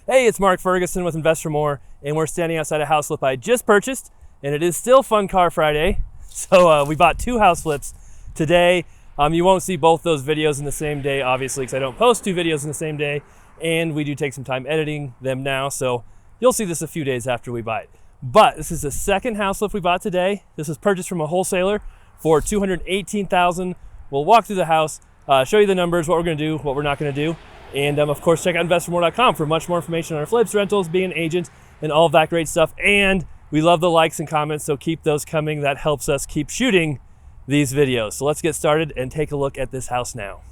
Hey, it's Mark Ferguson with Invest for More, and we're standing outside a house flip I just purchased, and it is still Fun Car Friday. So we bought 2 house flips today. You won't see both those videos in the same day, obviously, because I don't post 2 videos in the same day, and we do take some time editing them now, so you'll see this a few days after we buy it. But this is the second house flip we bought today. This was purchased from a wholesaler for $218,000. We'll walk through the house, show you the numbers, what we're going to do, what we're not going to do. And of course, check out investformore.com for much more information on our flips, rentals, being an agent, and all of that great stuff. And we love the likes and comments, so keep those coming. That helps us keep shooting these videos. So let's get started and take a look at this house now.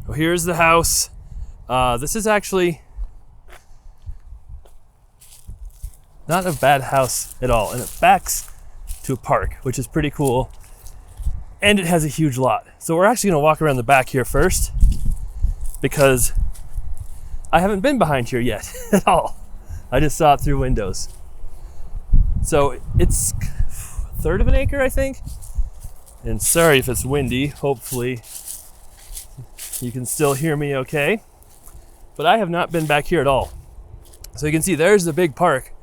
So here's the house. This is actually not a bad house at all. And it backs to a park, which is pretty cool. And it has a huge lot. So we're actually gonna walk around the back here first, because I haven't been behind here yet at all. I just saw it through windows. So it's a third of an acre, I think. And sorry if it's windy, hopefully you can still hear me okay. But I have not been back here at all. So you can see there's the big park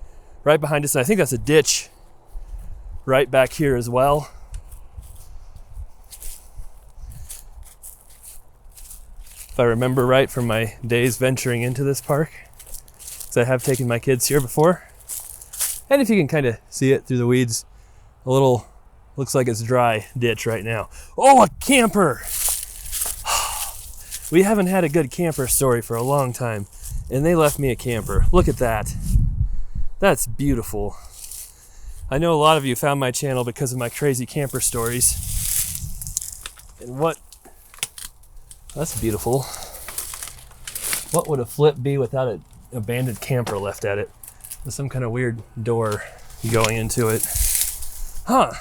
right behind us. And I think that's a ditch right back here as well. If I remember right from my days venturing into this park, because I have taken my kids here before. And if you can kind of see it through the weeds, a little, looks like it's dry ditch right now. Oh, a camper! We haven't had a good camper story for a long time, and they left me a camper. Look at that. That's beautiful. I know a lot of you found my channel because of my crazy camper stories. And that's beautiful. What would a flip be without an abandoned camper left at it? With some kind of weird door going into it. Huh.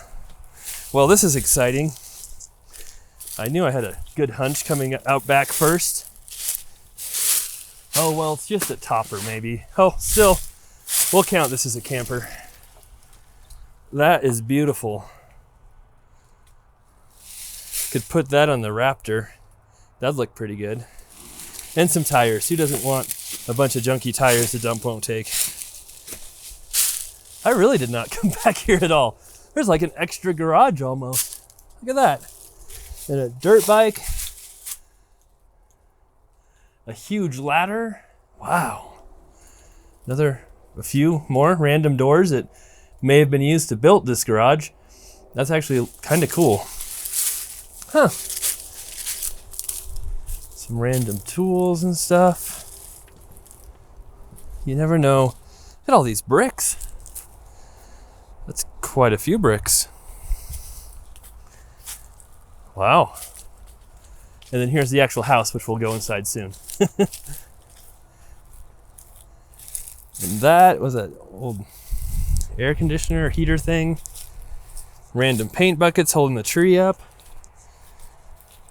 Well, this is exciting. I knew I had a good hunch coming out back first. Oh, well, it's just a topper maybe. Oh, still, we'll count this as a camper. That is beautiful. Could put that on the Raptor. That'd look pretty good. And some tires. Who doesn't want a bunch of junky tires the dump won't take? I really did not come back here at all. There's like an extra garage almost. Look at that. And a dirt bike. A huge ladder. Wow. A few more random doors that may have been used to build this garage. That's actually kind of cool. Huh. Some random tools and stuff. You never know. Look at all these bricks. That's quite a few bricks. Wow. And then here's the actual house, which we'll go inside soon. And that was an old air conditioner heater thing. Random paint buckets holding the tree up.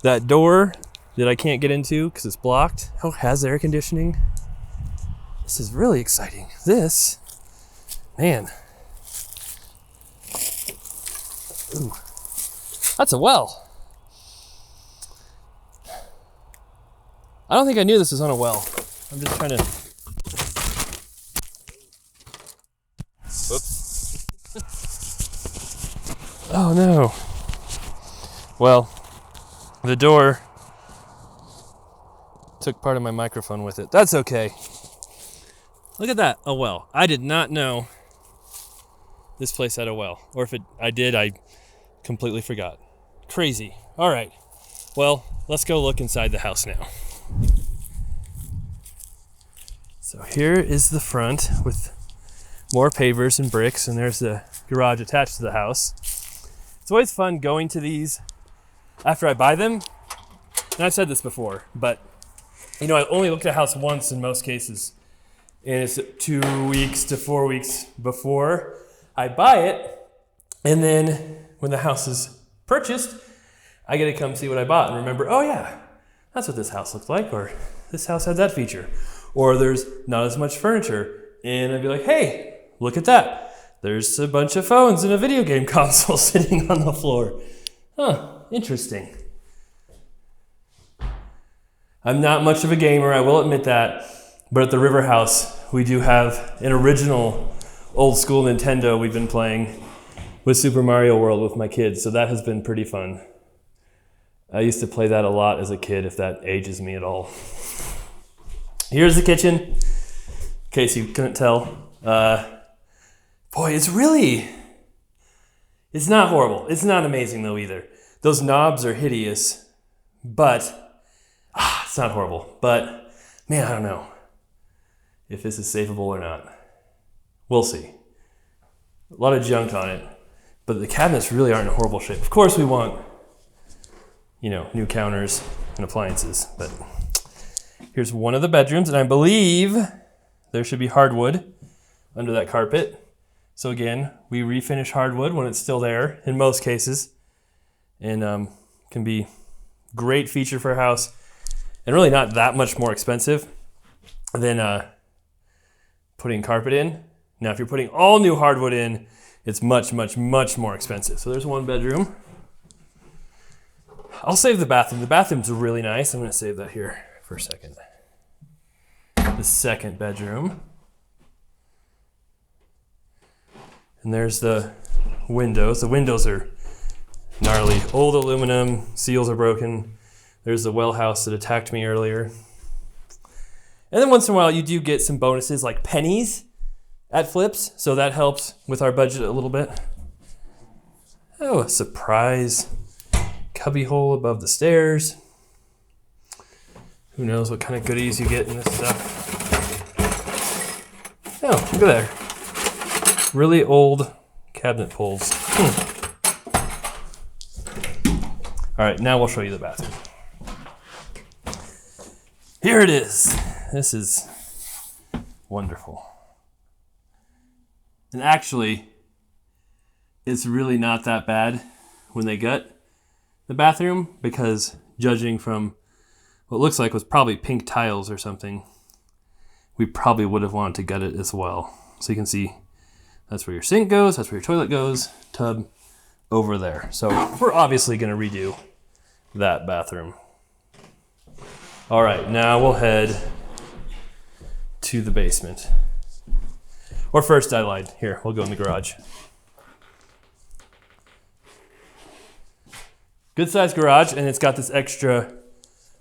That door that I can't get into because it's blocked. Oh, has air conditioning. This is really exciting. This, man. Ooh, that's a well. I don't think I knew this was on a well. I'm just trying to. Whoops. Oh no. Well, the door took part of my microphone with it. That's okay. Look at that, a well. I did not know this place had a well. Or if I did, I completely forgot. Crazy. All right. Well, let's go look inside the house now. So here is the front with more pavers and bricks, and there's the garage attached to the house. It's always fun going to these after I buy them. And I've said this before, but you know, I only looked at a house once in most cases. And it's 2 weeks to 4 weeks before I buy it. And then when the house is purchased, I get to come see what I bought and remember, oh yeah, that's what this house looked like, or this house had that feature, or there's not as much furniture. And I'd be like, hey, look at that. There's a bunch of phones and a video game console sitting on the floor. Huh, interesting. I'm not much of a gamer, I will admit that. But at the River House, we do have an original old school Nintendo we've been playing with Super Mario World with my kids, so that has been pretty fun. I used to play that a lot as a kid, if that ages me at all. Here's the kitchen, in case you couldn't tell. Boy, it's not horrible. It's not amazing though either. Those knobs are hideous, but it's not horrible. But man, I don't know if this is safeable or not. We'll see. A lot of junk on it, but the cabinets really aren't in horrible shape. Of course we want, new counters and appliances, but here's one of the bedrooms, and I believe there should be hardwood under that carpet. So again, we refinish hardwood when it's still there in most cases, and can be great feature for a house, and really not that much more expensive than putting carpet in. Now, if you're putting all new hardwood in, it's much, much, much more expensive. So there's one bedroom. I'll save the bathroom. The bathroom's really nice. I'm going to save that here for a second. The second bedroom. And there's the windows. The windows are gnarly. Old aluminum, seals are broken. There's the well house that attacked me earlier. And then once in a while you do get some bonuses like pennies at flips, so that helps with our budget a little bit. Oh, a surprise cubby hole above the stairs. Who knows what kind of goodies you get in this stuff. Oh, look at there. Really old cabinet pulls. All right, now we'll show you the bathroom. Here it is. This is wonderful. And actually, it's really not that bad when they gut the bathroom, because judging from what looks like was probably pink tiles or something, we probably would have wanted to gut it as well. So you can see that's where your sink goes, that's where your toilet goes, tub over there. So we're obviously going to redo that bathroom. All right, now we'll head to the basement. Or first, I lied. Here, we'll go in the garage. Good sized garage, and it's got this extra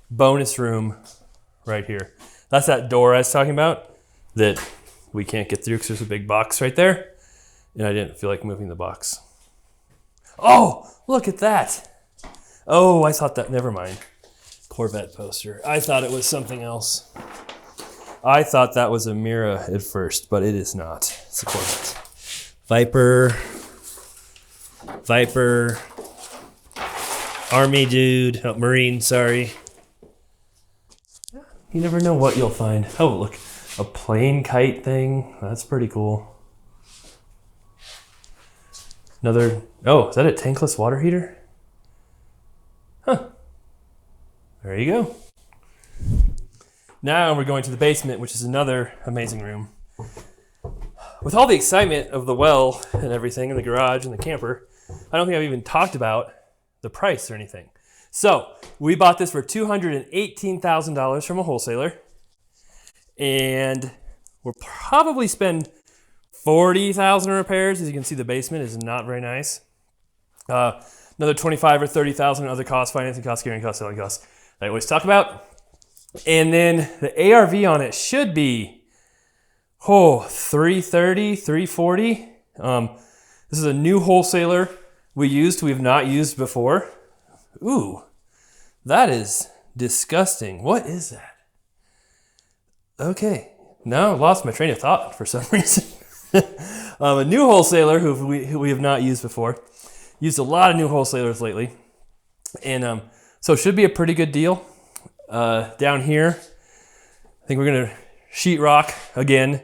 bonus room right here. That's that door I was talking about that we can't get through because there's a big box right there, and I didn't feel like moving the box. Oh, look at that. Oh, I thought that, never mind. Corvette poster. I thought it was something else. I thought that was a Mira at first, but it is not. It's a Corvette. Viper, Army dude, oh, Marine, sorry. You never know what you'll find. Oh, look, a plane kite thing. That's pretty cool. Another, oh, is that a tankless water heater? Huh. There you go. Now we're going to the basement, which is another amazing room. With all the excitement of the well and everything in the garage and the camper, I don't think I've even talked about the price or anything. So we bought this for $218,000 from a wholesaler, and we'll probably spend $40,000 in repairs. As you can see, the basement is not very nice. Another $25,000 or $30,000 in other costs, financing costs, carrying costs, selling costs that I always talk about. And then the ARV on it should be, $330,000, $340,000. This is a new wholesaler we've not used before. Ooh, that is disgusting. What is that? Okay, now I lost my train of thought for some reason. A new wholesaler who we have not used before. Used a lot of new wholesalers lately. And so it should be a pretty good deal. Down here, I think we're gonna sheetrock again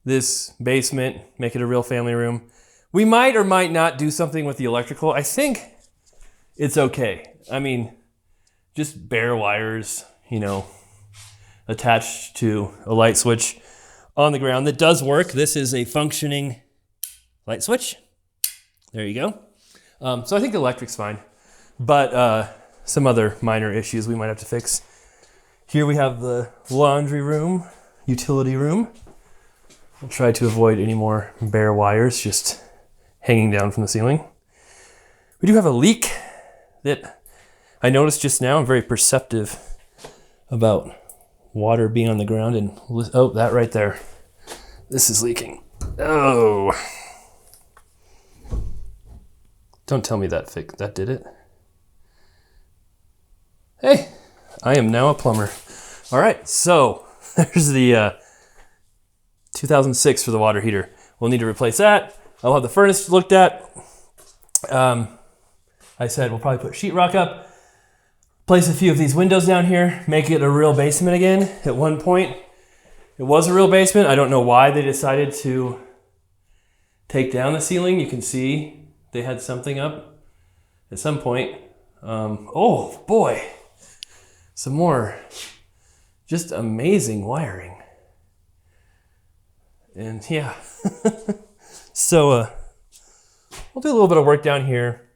this basement, make it a real family room. We might or might not do something with the electrical. I think it's okay. I mean, just bare wires, attached to a light switch on the ground that does work. This is a functioning light switch. There you go. So I think the electric's fine, but some other minor issues we might have to fix. Here we have the laundry room, utility room. I'll try to avoid any more bare wires just hanging down from the ceiling. We do have a leak that I noticed just now. I'm very perceptive about water being on the ground, and oh, that right there. This is leaking. Oh. Don't tell me that did it. Hey, I am now a plumber. All right, so there's the 2006 for the water heater. We'll need to replace that. I'll have the furnace looked at. I said we'll probably put sheetrock up, place a few of these windows down here, make it a real basement again. At one point, it was a real basement. I don't know why they decided to take down the ceiling. You can see they had something up at some point. Oh boy, some more just amazing wiring. And yeah, so we'll do a little bit of work down here.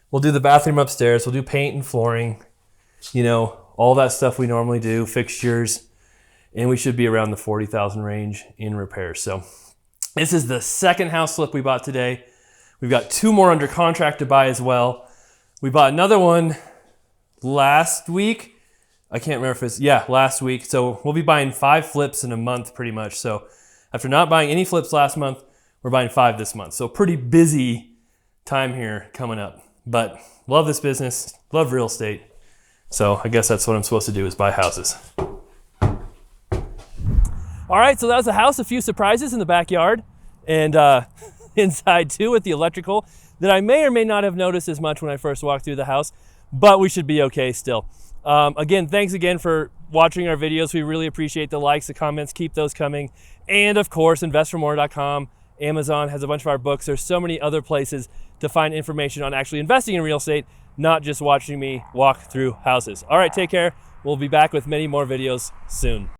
We'll do the bathroom upstairs. We'll do paint and flooring, you know, all that stuff we normally do, fixtures, and we should be around the 40,000 range in repairs. So this is the second house flip we bought today. We've got 2 more under contract to buy as well. We bought another one last week. I can't remember if it's, yeah, last week. So we'll be buying 5 flips in a month pretty much. So after not buying any flips last month, we're buying 5 this month. So pretty busy time here coming up. But love this business, love real estate. So I guess that's what I'm supposed to do, is buy houses. All right, so that was the house. A few surprises in the backyard and inside too with the electrical that I may or may not have noticed as much when I first walked through the house, but we should be okay still. Again, thanks again for watching our videos. We really appreciate the likes, the comments, keep those coming. And of course, investformore.com, Amazon has a bunch of our books. There's so many other places to find information on actually investing in real estate, not just watching me walk through houses. All right, take care. We'll be back with many more videos soon.